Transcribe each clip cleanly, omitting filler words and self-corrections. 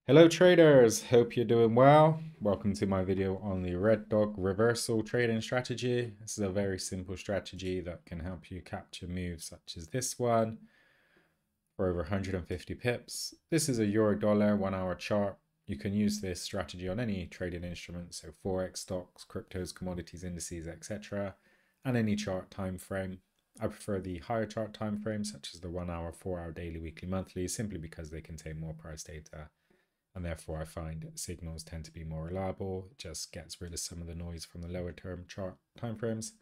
Hello traders, hope you're doing well. Welcome to my video on the Red Dog reversal trading strategy. This is a very simple strategy that can help you capture moves such as this one for over 150 pips. This is a euro dollar 1 hour chart. You can use this strategy on any trading instrument, so Forex, stocks, cryptos, commodities, indices, etc., and any chart time frame. I prefer the higher chart time frames such as the 1 hour, 4 hour, daily, weekly, monthly, simply because they contain more price data and therefore I find signals tend to be more reliable. It just gets rid of some of the noise from the lower term chart timeframes.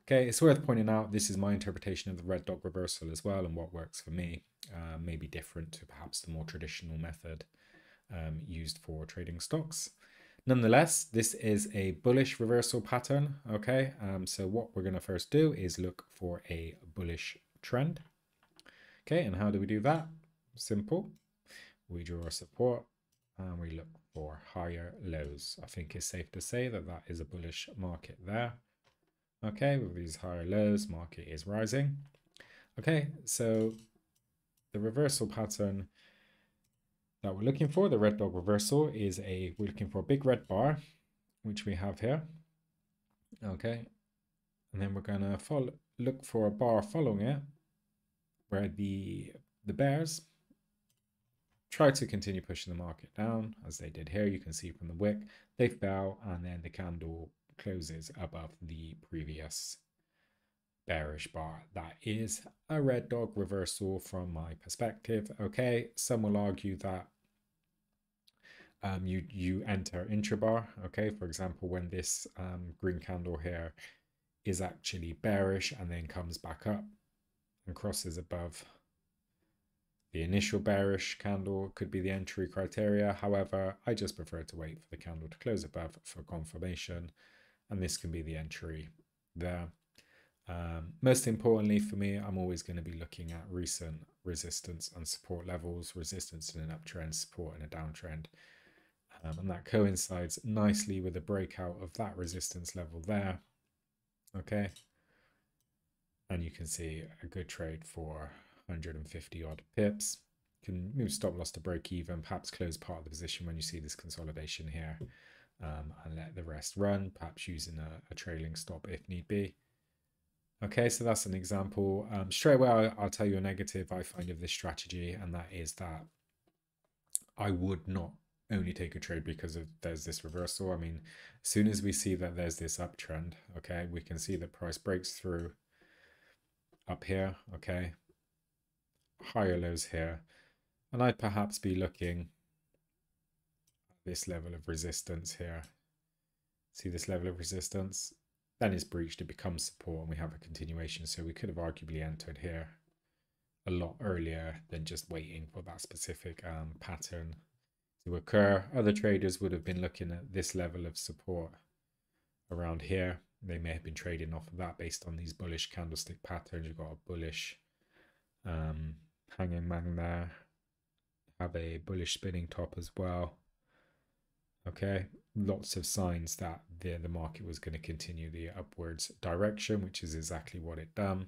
Okay, it's worth pointing out this is my interpretation of the red dot reversal as well, and what works for me may be different to perhaps the more traditional method used for trading stocks. Nonetheless, this is a bullish reversal pattern. Okay, so what we're going to first do is look for a bullish trend. Okay, and how do we do that? Simple. We draw a support and we look for higher lows. I think it's safe to say that that is a bullish market there. Okay, with these higher lows, market is rising. Okay, so the reversal pattern that we're looking for, the red dog reversal, we're looking for a big red bar, which we have here. Okay, and then we're gonna look for a bar following it, where the bears try to continue pushing the market down as they did here. You can see from the wick, they fell and then the candle closes above the previous bearish bar. That is a red dog reversal from my perspective. Okay, some will argue that you enter intrabar. Okay, for example, when this green candle here is actually bearish and then comes back up and crosses above the initial bearish candle could be the entry criteria. However, I just prefer to wait for the candle to close above for confirmation, and this can be the entry there. Most importantly for me, I'm always going to be looking at recent resistance and support levels, resistance in an uptrend, support in a downtrend. And that coincides nicely with the breakout of that resistance level there. Okay. And you can see a good trade for 150 odd pips. You can move stop loss to break even, perhaps close part of the position when you see this consolidation here, and let the rest run, perhaps using a trailing stop if need be. Okay, so that's an example. Straight away, I'll tell you a negative I find of this strategy, and that is that I would not only take a trade because there's this reversal. I mean, as soon as we see that there's this uptrend, okay, we can see that price breaks through up here, okay, higher lows here, and I'd perhaps be looking at this level of resistance here. See this level of resistance? Then it's breached, it becomes support, and we have a continuation. So we could have arguably entered here a lot earlier than just waiting for that specific pattern to occur. Other traders would have been looking at this level of support around here. They may have been trading off of that based on these bullish candlestick patterns. You've got a bullish hanging man there, have a bullish spinning top as well. Okay, lots of signs that the market was going to continue the upwards direction, which is exactly what it done.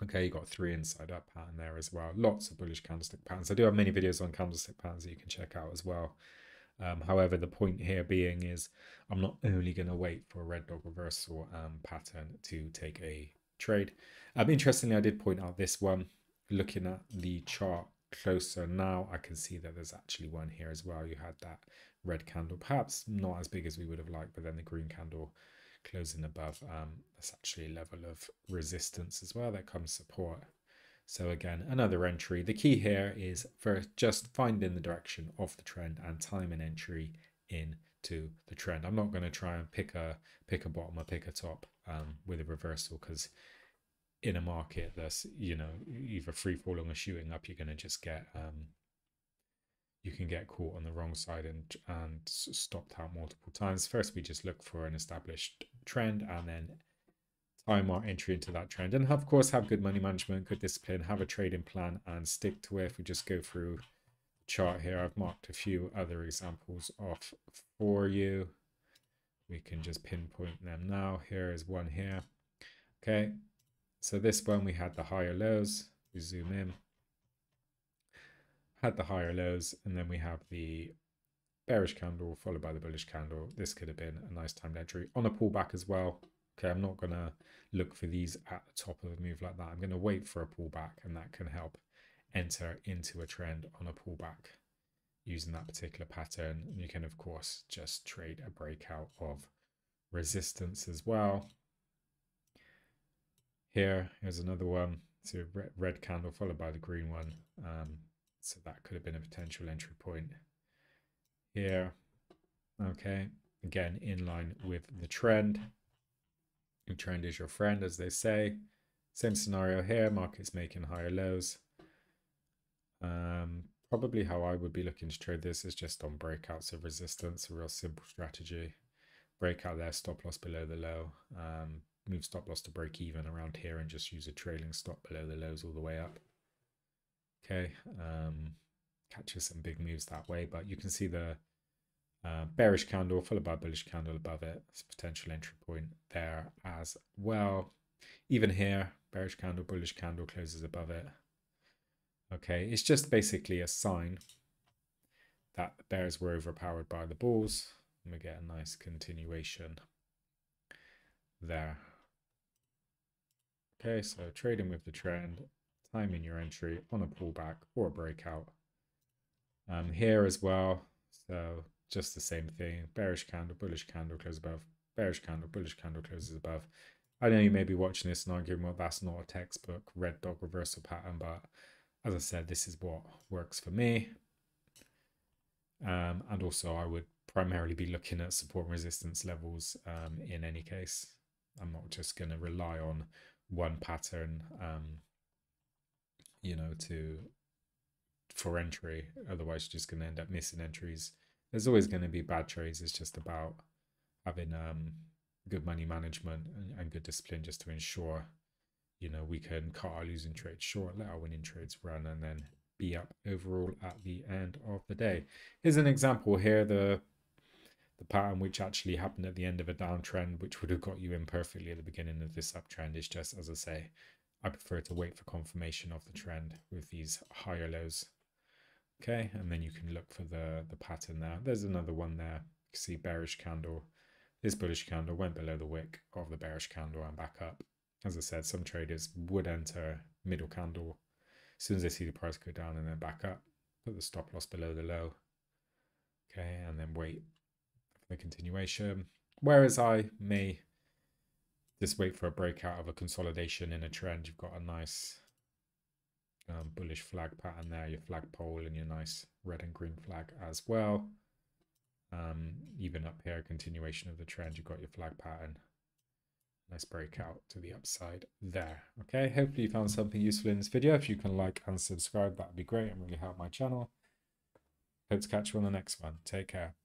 Okay, you got 3 inside up pattern there as well. Lots of bullish candlestick patterns. I do have many videos on candlestick patterns that you can check out as well. However, the point here being is I'm not only going to wait for a red dog reversal pattern to take a trade. Interestingly, I did point out this one. Looking at the chart closer now, I can see that there's actually one here as well. You had that red candle, perhaps not as big as we would have liked, but then the green candle closing above. That's actually a level of resistance as well. That comes support. So again, another entry. The key here is for just finding the direction of the trend and time an entry into the trend. I'm not going to try and pick a bottom or pick a top with a reversal, because in a market that's, you know, either free falling or shooting up, you're going to just get you can get caught on the wrong side and stopped out multiple times. First, we just look for an established trend and then time our entry into that trend, and of course have good money management, good discipline, have a trading plan and stick to it. If we just go through the chart here, I've marked a few other examples off for you. We can just pinpoint them now. Here is one here. Okay, so this one we had the higher lows. We zoom in, had the higher lows, and then we have the bearish candle followed by the bullish candle. This could have been a nice timed entry on a pullback as well. Okay, I'm not going to look for these at the top of a move like that. I'm going to wait for a pullback, and that can help enter into a trend on a pullback using that particular pattern. And you can, of course, just trade a breakout of resistance as well. Here's another one. So red candle followed by the green one. So that could have been a potential entry point here. Okay, again, in line with the trend. The trend is your friend, as they say. Same scenario here, market's making higher lows. Probably how I would be looking to trade this is just on breakouts of resistance, a real simple strategy. Breakout there, stop loss below the low. Move stop loss to break even around here and just use a trailing stop below the lows all the way up. Okay, catches some big moves that way, but you can see the bearish candle followed by bullish candle above it. It's a potential entry point there as well. Even here, bearish candle, bullish candle closes above it. Okay, it's just basically a sign that the bears were overpowered by the bulls. And we get a nice continuation there. Okay, so trading with the trend, timing your entry on a pullback or a breakout. Here as well, so just the same thing. Bearish candle, bullish candle closes above. Bearish candle, bullish candle closes above. I know you may be watching this and arguing, well, that's not a textbook red dog reversal pattern, but as I said, this is what works for me. And also I would primarily be looking at support and resistance levels in any case. I'm not just going to rely on one pattern, you know, for entry. Otherwise, you're just going to end up missing entries. There's always going to be bad trades. It's just about having good money management and good discipline just to ensure, you know, we can cut our losing trades short, let our winning trades run, and then be up overall at the end of the day. Here's an example here, the pattern which actually happened at the end of a downtrend, which would have got you in perfectly at the beginning of this uptrend. Is just, as I say, I prefer to wait for confirmation of the trend with these higher lows. Okay, and then you can look for the pattern there. There's another one there. You can see bearish candle. This bullish candle went below the wick of the bearish candle and back up. As I said, some traders would enter middle candle as soon as they see the price go down and then back up. Put the stop loss below the low. Okay, and then wait for the continuation. Whereas I may just wait for a breakout of a consolidation in a trend. You've got a nice bullish flag pattern there, your flagpole, and your nice red and green flag as well. Even up here, continuation of the trend, you've got your flag pattern. Nice breakout to the upside there. Okay, hopefully you found something useful in this video. If you can like and subscribe, that would be great and really help my channel. Hope to catch you on the next one. Take care.